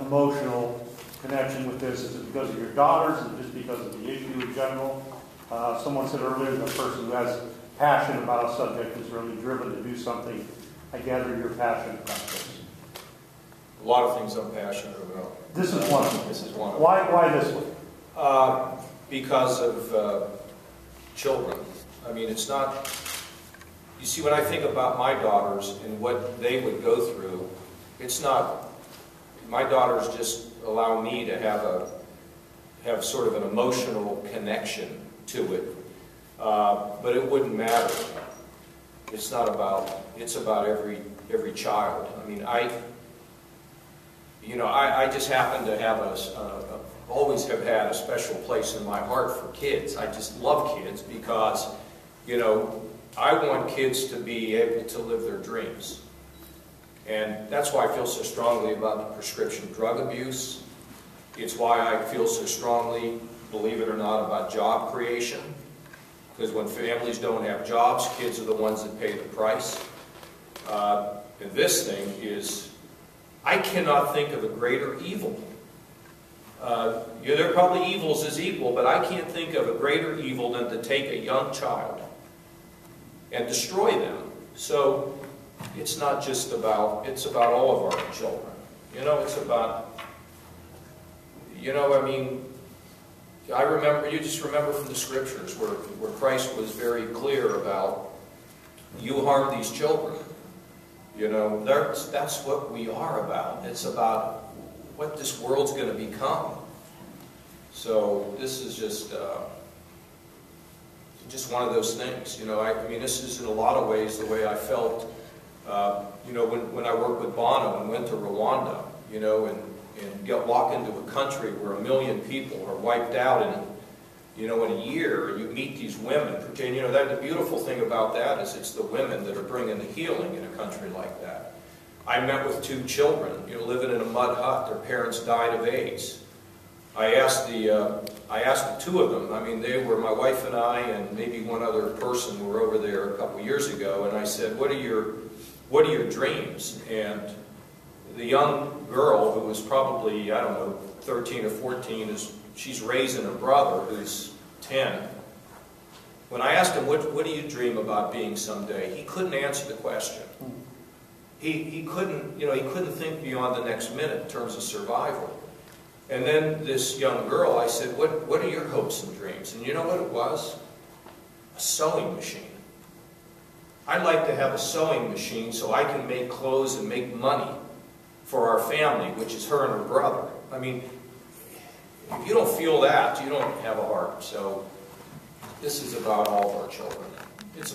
emotional connection with this? Is it because of your daughters? Is it just because of the issue in general? Someone said earlier that a person who has passion about a subject is really driven to do something. I gather you're passionate about this. A lot of things I'm passionate about. This is one of them. This is one of them. Why this one? Because of children. I mean, it's not... You see, when I think about my daughters and what they would go through, it's not... My daughters just allow me to have sort of an emotional connection to it. But it wouldn't matter. It's not about... It's about every child. I mean, I just happen to have always have had a special place in my heart for kids. I just love kids because, I want kids to be able to live their dreams. And that's why I feel so strongly about the prescription drug abuse. It's why I feel so strongly, believe it or not, about job creation. Because when families don't have jobs, kids are the ones that pay the price. And this thing is, I cannot think of a greater evil. There are probably evils as equal, but I can't think of a greater evil than to take a young child and destroy them. So it's not just about, it's about all of our children. It's about, I mean, you just remember from the scriptures where Christ was very clear about, you harm these children. That's what we are about. It's about what this world's going to become. So this is just one of those things. I mean, this is in a lot of ways the way I felt, when I worked with Bono and went to Rwanda, and walk into a country where 1 million people are wiped out in a year, and you meet these women. And the beautiful thing about that is it's the women that are bringing the healing in a country like that. I met with 2 children, living in a mud hut. Their parents died of AIDS. I asked the 2 of them. I mean, they were my wife and I, and maybe one other person were over there a couple years ago. And I said, "What are your dreams?" And the young girl, who was probably, I don't know, 13 or 14, she's raising a brother who's 10. When I asked him, what do you dream about being someday? He couldn't answer the question. He couldn't think beyond the next minute in terms of survival. And then this young girl, I said, what are your hopes and dreams? And you know what it was? A sewing machine. I'd like to have a sewing machine so I can make clothes and make money for our family, which is her and her brother. I mean, if you don't feel that, you don't have a heart. So this is about all of our children. It's